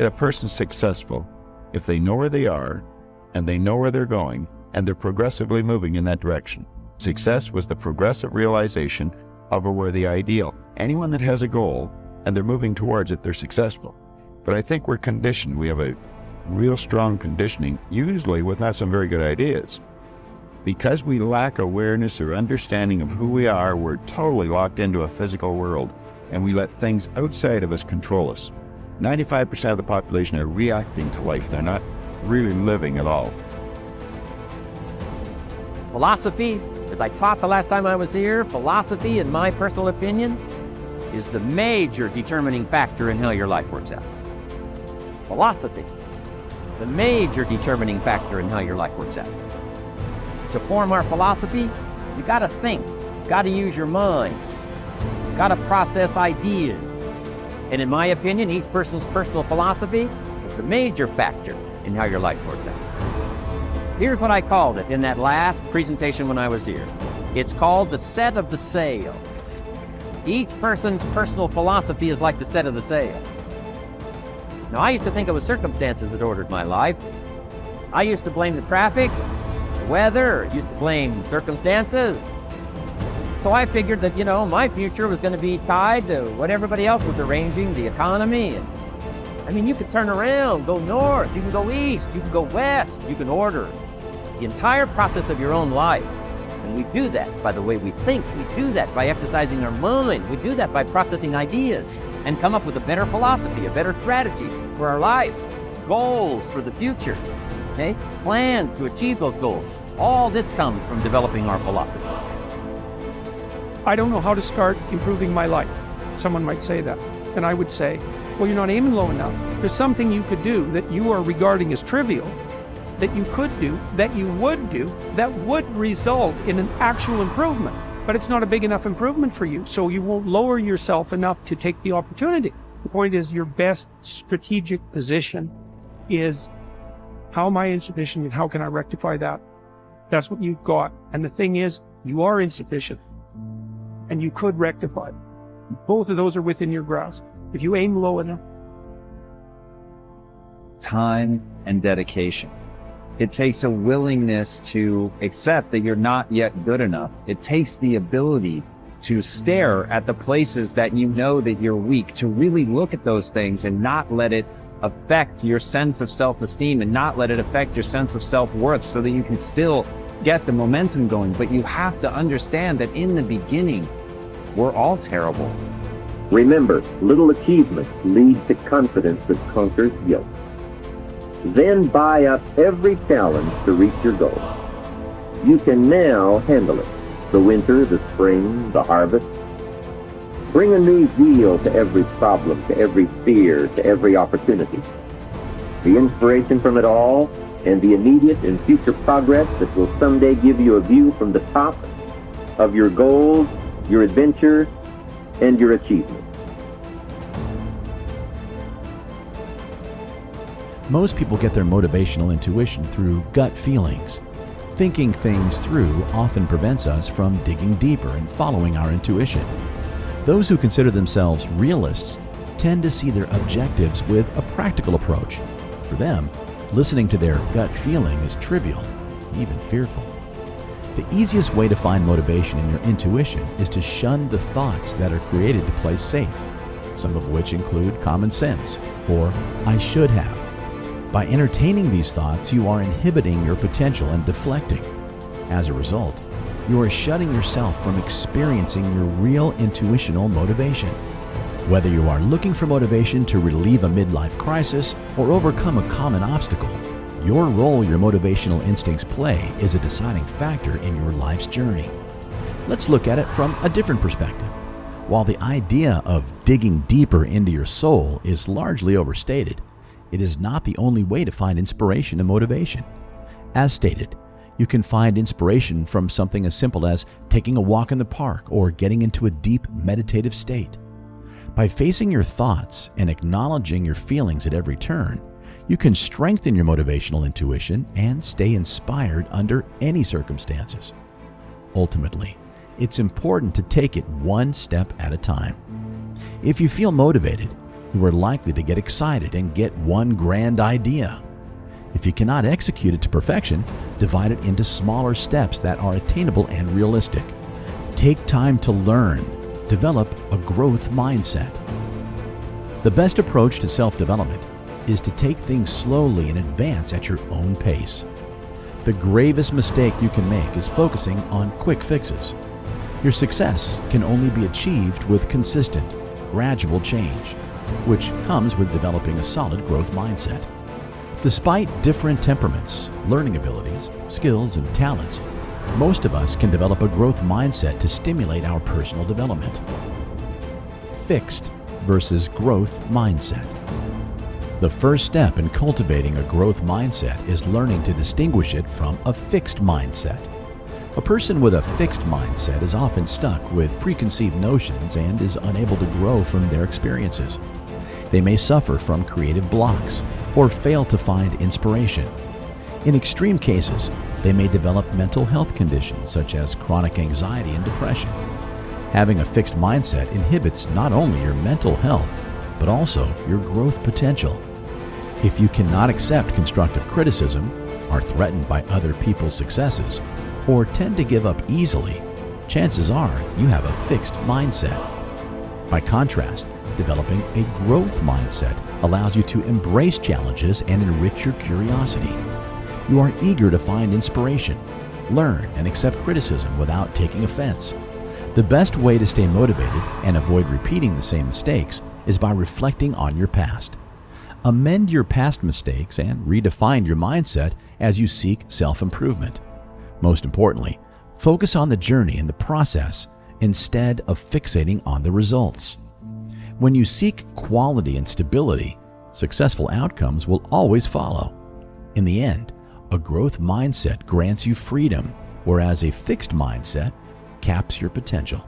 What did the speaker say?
a person's successful if they know where they are and they know where they're going and they're progressively moving in that direction. Success was the progressive realization of a worthy ideal. Anyone that has a goal and they're moving towards it, they're successful. But I think we're conditioned. We have a real strong conditioning, usually with not some very good ideas. Because we lack awareness or understanding of who we are, we're totally locked into a physical world, and we let things outside of us control us. 95% of the population are reacting to life. They're not really living at all. Philosophy, as I taught the last time I was here, philosophy, in my personal opinion, is the major determining factor in how your life works out. Philosophy, the major determining factor in how your life works out. To form our philosophy, you gotta think, you gotta use your mind, you gotta process ideas. And in my opinion, each person's personal philosophy is the major factor in how your life works out. Here's what I called it in that last presentation when I was here. It's called the set of the sail. Each person's personal philosophy is like the set of the sail. Now, I used to think it was circumstances that ordered my life. I used to blame the traffic, the weather, I used to blame circumstances. So I figured that, my future was going to be tied to what everybody else was arranging, the economy. And, you could turn around, go north, you can go east, you can go west, you can order the entire process of your own life. And we do that by the way we think. We do that by exercising our mind. We do that by processing ideas and come up with a better philosophy, a better strategy for our life, goals for the future, okay? Plans to achieve those goals. All this comes from developing our philosophy. I don't know how to start improving my life. Someone might say that. And I would say, well, you're not aiming low enough. There's something you could do that you are regarding as trivial, that you could do, that you would do, that would result in an actual improvement. But it's not a big enough improvement for you, so you won't lower yourself enough to take the opportunity. The point is, your best strategic position is, how am I insufficient and how can I rectify that? That's what you've got. And the thing is, you are insufficient and you could rectify it. Both of those are within your grasp. If you aim low enough. Time and dedication. It takes a willingness to accept that you're not yet good enough. It takes the ability to stare at the places that you know that you're weak, to really look at those things and not let it affect your sense of self-esteem and not let it affect your sense of self-worth, so that you can still get the momentum going. But you have to understand that in the beginning, we're all terrible. Remember, little achievements lead to confidence that conquers guilt. Then buy up every challenge to reach your goal. You can now handle it. The winter, the spring, the harvest. Bring a new zeal to every problem, to every fear, to every opportunity. The inspiration from it all and the immediate and future progress that will someday give you a view from the top of your goals, your adventure, and your achievements. Most people get their motivational intuition through gut feelings. Thinking things through often prevents us from digging deeper and following our intuition. Those who consider themselves realists tend to see their objectives with a practical approach. For them, listening to their gut feeling is trivial, even fearful. The easiest way to find motivation in your intuition is to shun the thoughts that are created to play safe, some of which include common sense or I should have. By entertaining these thoughts, you are inhibiting your potential and deflecting. As a result, you are shutting yourself from experiencing your real intuitional motivation. Whether you are looking for motivation to relieve a midlife crisis or overcome a common obstacle, your role your motivational instincts play is a deciding factor in your life's journey. Let's look at it from a different perspective. While the idea of digging deeper into your soul is largely overstated, it is not the only way to find inspiration and motivation. As stated, you can find inspiration from something as simple as taking a walk in the park or getting into a deep meditative state. By facing your thoughts and acknowledging your feelings at every turn, you can strengthen your motivational intuition and stay inspired under any circumstances. Ultimately, it's important to take it one step at a time. If you feel motivated, you are likely to get excited and get one grand idea. If you cannot execute it to perfection, divide it into smaller steps that are attainable and realistic. Take time to learn. Develop a growth mindset. The best approach to self-development is to take things slowly and advance at your own pace. The gravest mistake you can make is focusing on quick fixes. Your success can only be achieved with consistent, gradual change, which comes with developing a solid growth mindset. Despite different temperaments, learning abilities, skills, and talents, most of us can develop a growth mindset to stimulate our personal development. Fixed versus growth mindset. The first step in cultivating a growth mindset is learning to distinguish it from a fixed mindset. A person with a fixed mindset is often stuck with preconceived notions and is unable to grow from their experiences. They may suffer from creative blocks or fail to find inspiration. In extreme cases, they may develop mental health conditions such as chronic anxiety and depression. Having a fixed mindset inhibits not only your mental health, but also your growth potential. If you cannot accept constructive criticism, are threatened by other people's successes, or tend to give up easily, chances are you have a fixed mindset. By contrast, developing a growth mindset allows you to embrace challenges and enrich your curiosity. You are eager to find inspiration, learn, and accept criticism without taking offense. The best way to stay motivated and avoid repeating the same mistakes is by reflecting on your past. Amend your past mistakes and redefine your mindset as you seek self-improvement. Most importantly, focus on the journey and the process instead of fixating on the results. When you seek quality and stability, successful outcomes will always follow. In the end, a growth mindset grants you freedom, whereas a fixed mindset caps your potential.